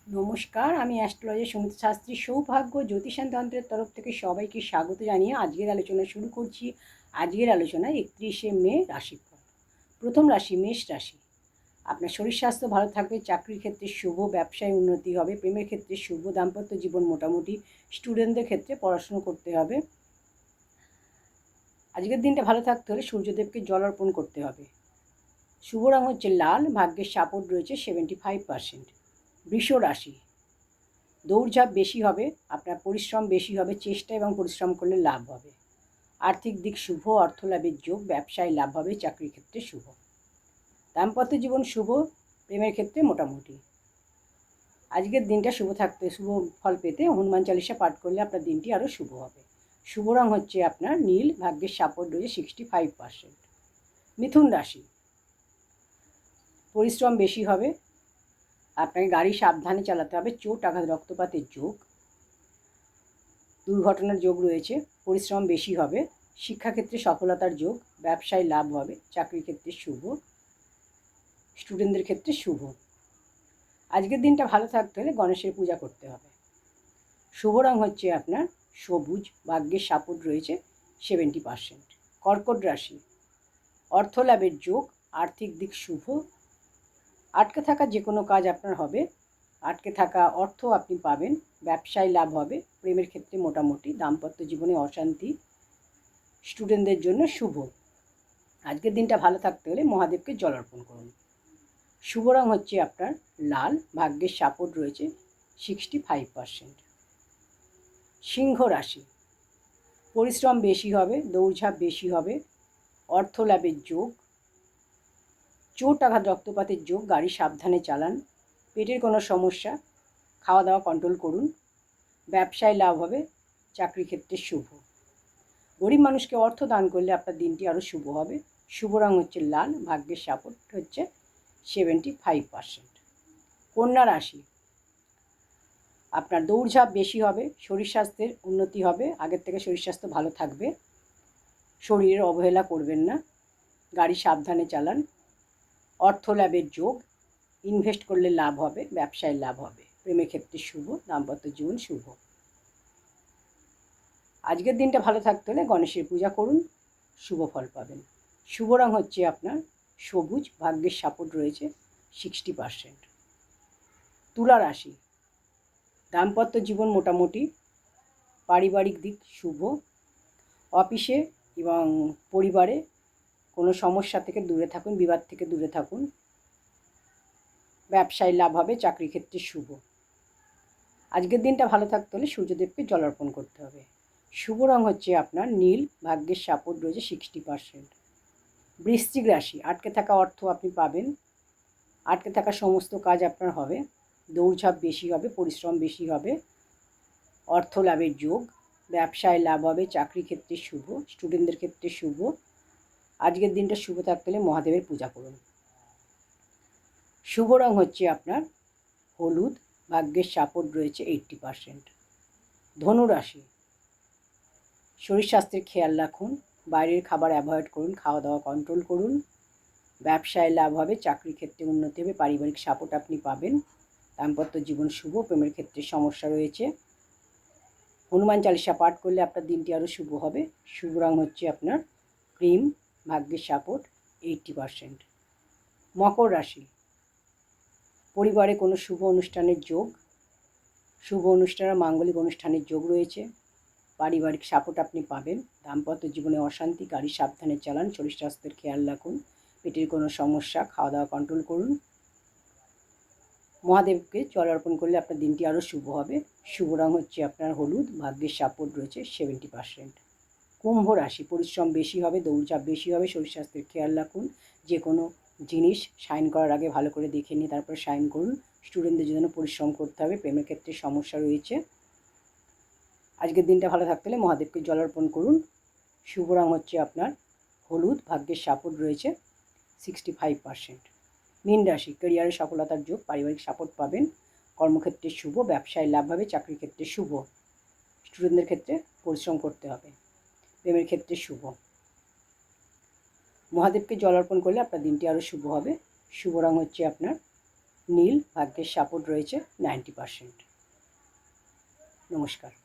নমস্কার, আমি অ্যাস্ট্রোলজার সুমিতা শাস্ত্রী। সৌভাগ্য জ্যোতিষান তন্ত্রের তরফ থেকে সবাইকে স্বাগত জানিয়ে আজকের আলোচনা শুরু করছি। আজকের আলোচনায় 31শে মে রাশিফল। প্রথম রাশি মেষ রাশি। আপনার শরীর স্বাস্থ্য ভালো থাকবে, চাকরির ক্ষেত্রে শুভ, ব্যবসায় উন্নতি হবে, প্রেমের ক্ষেত্রে শুভ, দাম্পত্য জীবন মোটামুটি, স্টুডেন্টদের ক্ষেত্রে পড়াশুনো করতে হবে। আজকের দিনটা ভালো থাকতে হলে সূর্যদেবকে জল অর্পণ করতে হবে। শুভ রং হচ্ছে লাল, ভাগ্যের সাপোর্ট রয়েছে 75%। বৃষ রাশি। দৌড়ঝাঁপ বেশি হবে, আপনার পরিশ্রম বেশি হবে, চেষ্টা এবং পরিশ্রম করলে লাভ হবে। আর্থিক দিক শুভ, অর্থ লাভের যোগ, ব্যবসায় লাভ হবে, চাকরির ক্ষেত্রে শুভ। দাম্পত্য জীবন শুভ, প্রেমের ক্ষেত্রে মোটামুটি। আজকের দিনটা শুভ ফল পেতে হনুমান চালিসা পাঠ করলে আপনার দিনটি আরও শুভ হবে। শুভ রং হচ্ছে আপনার নীল, ভাগ্যের সাপোর্ট রয়েছে 65%। মিথুন রাশি। পরিশ্রম বেশি হবে, আপনাকে গাড়ি সাবধানে চালাতে হবে, চোট আঘাত রক্তপাতের যোগ, দুর্ঘটনার যোগ রয়েছে, পরিশ্রম বেশি হবে, শিক্ষাক্ষেত্রে সফলতার যোগ, ব্যবসায় লাভ হবে, চাকরির ক্ষেত্রে শুভ, স্টুডেন্টদের ক্ষেত্রে শুভ। আজকের দিনটা ভালো থাকতে হলে গণেশের পূজা করতে হবে। শুভ রং হচ্ছে আপনার সবুজ, ভাগ্যের সাপোর্ট রয়েছে 70%। কর্কট রাশি। অর্থ লাভের যোগ, আর্থিক দিক শুভ, আটকে থাকা যে কোনো কাজ আপনার হবে, আটকে থাকা অর্থ আপনি পাবেন, ব্যবসায় লাভ হবে, প্রেমের ক্ষেত্রে মোটামুটি, দাম্পত্য জীবনে অশান্তি, স্টুডেন্টদের জন্য শুভ। আজকের দিনটা ভালো থাকতে হলে মহাদেবকে জল অর্পণ করুন। শুভ রং হচ্ছে আপনার লাল, ভাগ্যের সাপোর্ট রয়েছে 65%। সিংহ রাশি। পরিশ্রম বেশি হবে, দৌড়ঝাঁপ বেশি হবে, অর্থ লাভের যোগ, চোট আঘাত রক্তপাতের যোগ, গাড়ি সাবধানে চালান, পেটের কোনো সমস্যা, খাওয়া দাওয়া কন্ট্রোল করুন, ব্যবসায় লাভ হবে, চাকরি ক্ষেত্রে শুভ। গরিব মানুষকে অর্থ দান করলে আপনার দিনটি আরও শুভ হবে। শুভ রং হচ্ছে লাল, ভাগ্যের সাপোর্ট হচ্ছে 75%। কন্যা রাশি। আপনার দৌড়ঝাঁপ বেশি হবে, শরীর স্বাস্থ্যের উন্নতি হবে, আগের থেকে শরীর স্বাস্থ্য ভালো থাকবে, শরীরের অবহেলা করবেন না, গাড়ি সাবধানে চালান, অর্থ লাভের যোগ, ইনভেস্ট করলে লাভ হবে, ব্যবসায় লাভ হবে, প্রেমের ক্ষেত্রে শুভ, দাম্পত্য জীবন শুভ। আজকের দিনটা ভালো থাকতে হলে গণেশের পূজা করুন, শুভ ফল পাবেন। শুভ রং হচ্ছে আপনার সবুজ, ভাগ্যের সাপোর্ট রয়েছে 60%। তুলা রাশি। দাম্পত্য জীবন মোটামুটি, পারিবারিক দিক শুভ, অফিসে এবং পরিবারে কোনো সমস্যা থেকে দূরে থাকুন, বিবাদ থেকে দূরে থাকুন, ব্যবসায় লাভ হবে, চাকরি ক্ষেত্রে শুভ। আজকের দিনটা ভালো থাকতে হলে সূর্যদেবকে জল অর্পণ করতে হবে। শুভ রং হচ্ছে আপনার নীল, ভাগ্যের সাপোর্ট রয়েছে 60%। বৃশ্চিক রাশি। আটকে থাকা অর্থ আপনি পাবেন, আটকে থাকা সমস্ত কাজ আপনার হবে, দৌড়ঝাঁপ বেশি হবে, পরিশ্রম বেশি হবে, অর্থ লাভের যোগ, ব্যবসায় লাভ হবে, চাকরি ক্ষেত্রে শুভ, স্টুডেন্টদের ক্ষেত্রে শুভ। আজকের দিনটা শুভ থাকতে হলে মহাদেবের পূজা করুন। শুভ রং হচ্ছে আপনার হলুদ, ভাগ্যের সাপোর্ট রয়েছে 80%। ধনু রাশি। শরীর স্বাস্থ্যের খেয়াল রাখুন, বাইরের খাবার অ্যাভয়েড করুন, খাওয়া দাওয়া কন্ট্রোল করুন, ব্যবসায় লাভ হবে, চাকরির ক্ষেত্রে উন্নতি হবে, পারিবারিক সাপোর্ট আপনি পাবেন, দাম্পত্য জীবন শুভ, প্রেমের ক্ষেত্রে সমস্যা রয়েছে। হনুমান চালিসা পাঠ করলে আপনার দিনটি আরও শুভ হবে। শুভ রং হচ্ছে আপনার ক্রিম, ভাগ্যের সাপোর্ট 80%। মকর রাশি। পরিবারে কোনো শুভ অনুষ্ঠানের যোগ, শুভ অনুষ্ঠান ও মাঙ্গলিক অনুষ্ঠানের যোগ রয়েছে, পারিবারিক সাপোর্ট আপনি পাবেন, দাম্পত্য জীবনে অশান্তি, গাড়ি সাবধানে চালান, শরীর স্বাস্থ্যের খেয়াল রাখুন, পেটের কোনো সমস্যা, খাওয়া দাওয়া কন্ট্রোল করুন, মহাদেবকে জল অর্পণ করলে আপনার দিনটি আরও শুভ হবে। শুভ রং হচ্ছে আপনার হলুদ, ভাগ্যের সাপোর্ট রয়েছে 70%। কুম্ভ রাশি। পরিশ্রম বেশি হবে, দৌড়ঝাঁপ বেশি হবে, শরীর স্বাস্থ্যের খেয়াল রাখুন, যে কোনো জিনিস সাইন করার আগে ভালো করে দেখে নিয়ে তারপর সাইন করুন, স্টুডেন্টদের জন্য পরিশ্রম করতে হবে, প্রেমের ক্ষেত্রে সমস্যা রয়েছে। আজকের দিনটা ভালো থাকতে হলে মহাদেবকে জল অর্পণ করুন। শুভ রং হচ্ছে আপনার হলুদ, ভাগ্যের সাপোর্ট রয়েছে 65%। মীন রাশি। ক্যারিয়ারে সফলতার যোগ, পারিবারিক সাপোর্ট পাবেন, কর্মক্ষেত্রে শুভ, ব্যবসায় লাভ হবে, চাকরির ক্ষেত্রে শুভ, স্টুডেন্টদের ক্ষেত্রে পরিশ্রম করতে হবে, প্রেমের ক্ষেত্রে শুভ। মহাদেবকে জল অর্পণ করলে আপনার দিনটি আরও শুভ হবে। শুভ রং হচ্ছে আপনার নীল ভাগ্যের সাপোর্ট রয়েছে 90%। নমস্কার।